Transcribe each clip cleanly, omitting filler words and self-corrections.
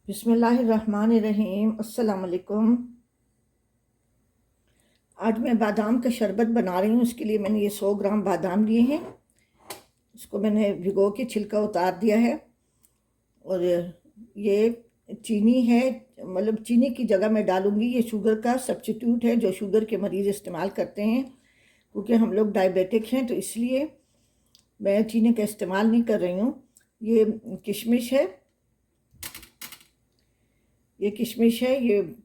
बिस्मिल्लाहिर्रहमानिर्रहीम। अस्सलाम वालेकुम। आज मैं बादाम का शरबत बना रही हूँ। उसके लिए मैंने ये 100 ग्राम बादाम लिए हैं। इसको मैंने भिगो के छिलका उतार दिया है। और ये चीनी है, मतलब चीनी की जगह मैं डालूँगी ये शुगर का सब्स्टिट्यूट है जो शुगर के मरीज़ इस्तेमाल करते हैं। क्योंकि हम लोग डायबिटिक हैं तो इसलिए मैं चीनी का इस्तेमाल नहीं कर रही हूँ। ये किशमिश है, ये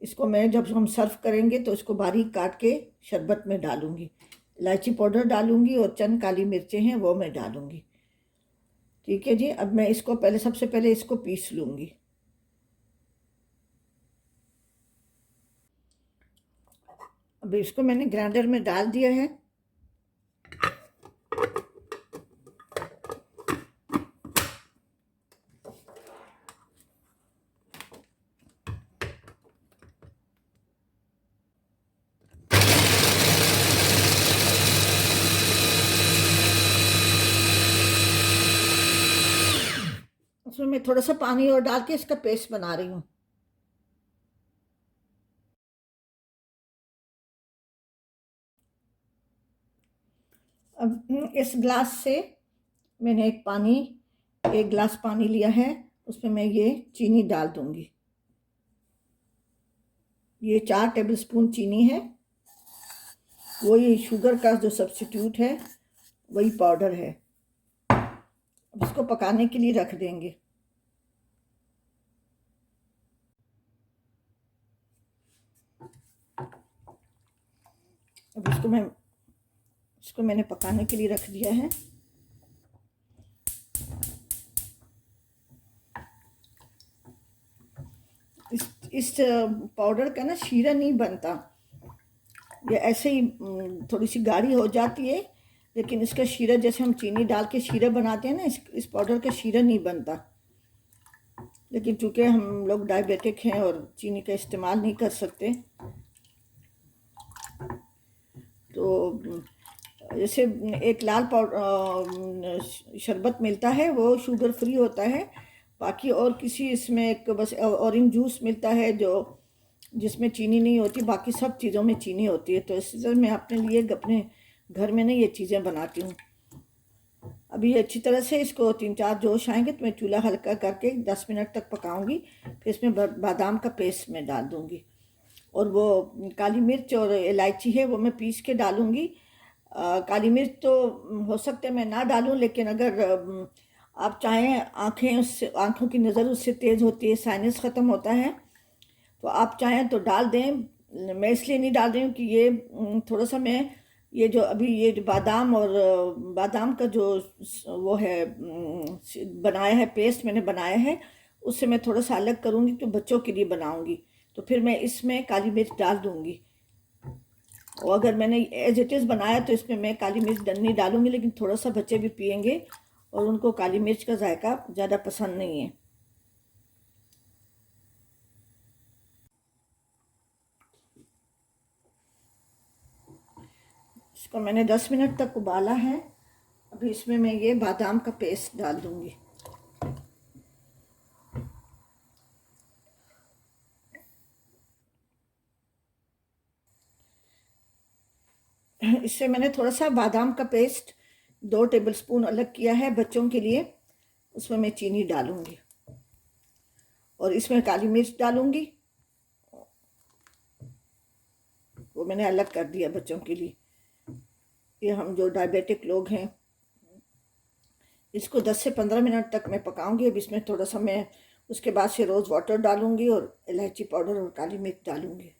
इसको मैं जब हम सर्व करेंगे तो इसको बारीक काट के शरबत में डालूंगी। इलायची पाउडर डालूंगी और चंद काली मिर्चें हैं वो मैं डालूंगी। ठीक है जी। अब मैं इसको सबसे पहले इसको पीस लूंगी। अब इसको मैंने ग्राइंडर में डाल दिया है। उसमें मैं थोड़ा सा पानी और डाल के इसका पेस्ट बना रही हूँ। अब इस ग्लास से मैंने एक गिलास पानी लिया है। उसमें मैं ये चीनी डाल दूंगी। ये 4 टेबलस्पून चीनी है। वही शुगर का जो सब्स्टिट्यूट है वही पाउडर है। अब इसको पकाने के लिए रख देंगे। अब इसको मैंने पकाने के लिए रख दिया है। इस पाउडर का ना शीरा नहीं बनता। ये ऐसे ही थोड़ी सी गाढ़ी हो जाती है, लेकिन इसका शीरा जैसे हम चीनी डाल के शीरा बनाते हैं ना, इस पाउडर का शीरा नहीं बनता। लेकिन चूँकि हम लोग डायबिटिक हैं और चीनी का इस्तेमाल नहीं कर सकते, तो जैसे एक लाल पाउडर शरबत मिलता है वो शुगर फ्री होता है। बाकी और किसी इसमें एक बस ऑरेंज जूस मिलता है जो जिसमें चीनी नहीं होती, बाकी सब चीज़ों में चीनी होती है। तो इस तरह मैं अपने लिए अपने घर में ना ये चीज़ें बनाती हूँ। अभी अच्छी तरह से इसको 3-4 जोश आएंगे तो मैं चूल्हा हल्का करके 10 मिनट तक पकाऊंगी। फिर इसमें बादाम का पेस्ट मैं डाल दूँगी और वो काली मिर्च और इलायची है वो मैं पीस के डालूँगी। काली मिर्च तो हो सकता है मैं ना डालूँ, लेकिन अगर आप चाहें, आँखों की नज़र उससे तेज़ होती है, साइनस ख़त्म होता है, तो आप चाहें तो डाल दें। मैं इसलिए नहीं डाल रही हूँ कि ये थोड़ा सा मैं ये जो बादाम और बादाम का जो वो है बनाया है, पेस्ट मैंने बनाया है, उससे मैं थोड़ा सा अलग करूँगी तो बच्चों के लिए बनाऊँगी। तो फिर मैं इसमें काली मिर्च डाल दूँगी। और अगर मैंने एज इट इज़ बनाया तो इसमें मैं काली मिर्च नहीं डालूँगी, लेकिन थोड़ा सा बच्चे भी पियेंगे और उनको काली मिर्च का जायका ज़्यादा पसंद नहीं है। इसको मैंने 10 मिनट तक उबाला है। अभी इसमें मैं ये बादाम का पेस्ट डाल दूँगी। इससे मैंने थोड़ा सा बादाम का पेस्ट 2 टेबलस्पून अलग किया है बच्चों के लिए। उसमें मैं चीनी डालूँगी और इसमें काली मिर्च डालूँगी, वो मैंने अलग कर दिया बच्चों के लिए। ये हम जो डायबिटिक लोग हैं, इसको 10 से 15 मिनट तक मैं पकाऊंगी। अब इसमें थोड़ा सा मैं उसके बाद से रोज़ वाटर डालूंगी और इलायची पाउडर और काली मिर्च डालूंगी।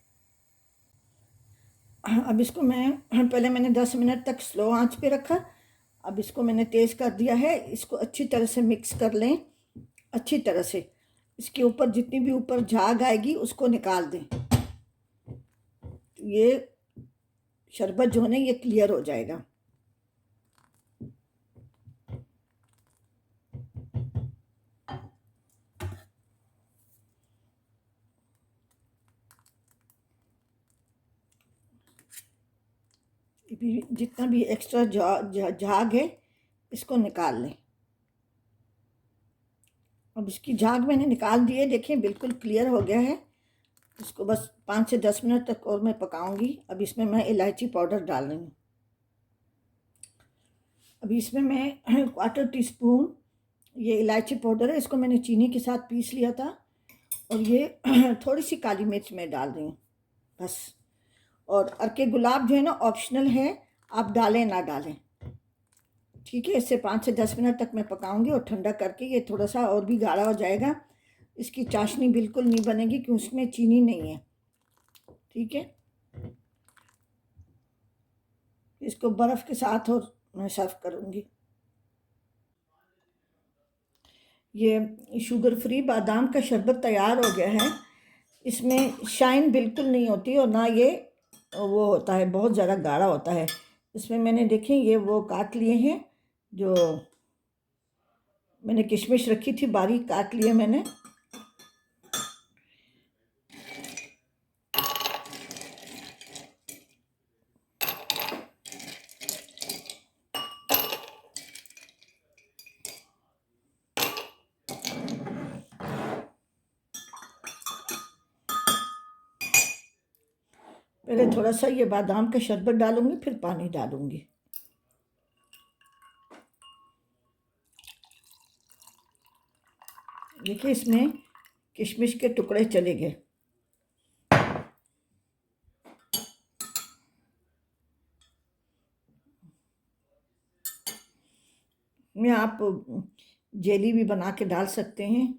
अब इसको पहले मैंने 10 मिनट तक स्लो आंच पे रखा। अब इसको मैंने तेज़ कर दिया है। इसको अच्छी तरह से मिक्स कर लें, अच्छी तरह से। इसके ऊपर जितनी भी ऊपर झाग आएगी उसको निकाल दें। ये शरबत जो है ना ये क्लियर हो जाएगा। जितना भी एक्स्ट्रा झाग है इसको निकाल लें। अब इसकी झाग मैंने निकाल दी है, देखिए बिल्कुल क्लियर हो गया है। इसको बस 5 से 10 मिनट तक और मैं पकाऊंगी। अब इसमें मैं इलायची पाउडर डाल रही हूँ। अभी इसमें मैं क्वार्टर टी स्पून ये इलायची पाउडर है, इसको मैंने चीनी के साथ पीस लिया था। और ये थोड़ी सी काली मिर्च मैं डाल रही हूँ बस। और अर्के गुलाब जो है ना ऑप्शनल है, आप डालें ना डालें, ठीक है। इससे 5 से 10 मिनट तक मैं पकाऊंगी और ठंडा करके ये थोड़ा सा और भी गाढ़ा हो जाएगा। इसकी चाशनी बिल्कुल नहीं बनेगी क्योंकि उसमें चीनी नहीं है, ठीक है। इसको बर्फ़ के साथ और मैं सर्व करूँगी। ये शुगर फ्री बादाम का शरबत तैयार हो गया है। इसमें शाइन बिल्कुल नहीं होती और ना ये वो होता है, बहुत ज़्यादा गाढ़ा होता है। इसमें मैंने देखें ये वो काट लिए हैं, जो मैंने किशमिश रखी थी बारीक काट लिए मैंने। पहले थोड़ा सा ये बादाम का शरबत डालूंगी, फिर पानी डालूंगी। देखिए इसमें किशमिश के टुकड़े चले गए। में आप जेली भी बना के डाल सकते हैं।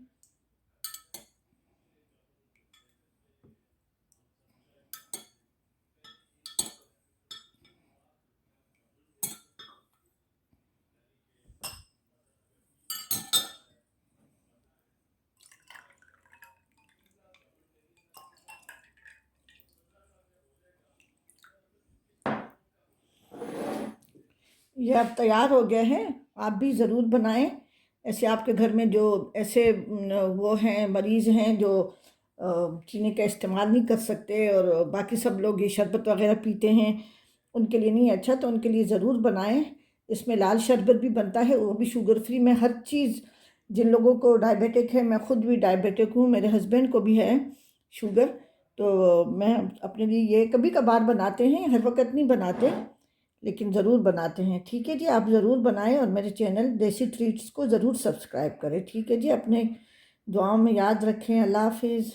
ये अब तैयार हो गया है, आप भी ज़रूर बनाएं। ऐसे आपके घर में जो ऐसे वो हैं मरीज़ हैं जो चीनी का इस्तेमाल नहीं कर सकते और बाकी सब लोग ये शरबत वगैरह पीते हैं, उनके लिए नहीं अच्छा, तो उनके लिए ज़रूर बनाएं। इसमें लाल शरबत भी बनता है, वो भी शुगर फ्री में। हर चीज़, जिन लोगों को डायबिटिक है, मैं ख़ुद भी डायबिटिक हूँ, मेरे हस्बैंड को भी है शुगर, तो मैं अपने लिए ये कभी कभार बनाते हैं, हर वक्त नहीं बनाते, लेकिन ज़रूर बनाते हैं। ठीक है जी, आप ज़रूर बनाएं और मेरे चैनल देसी ट्रीट्स को ज़रूर सब्सक्राइब करें। ठीक है जी, अपने दुआओं में याद रखें। अल्लाह हाफिज़।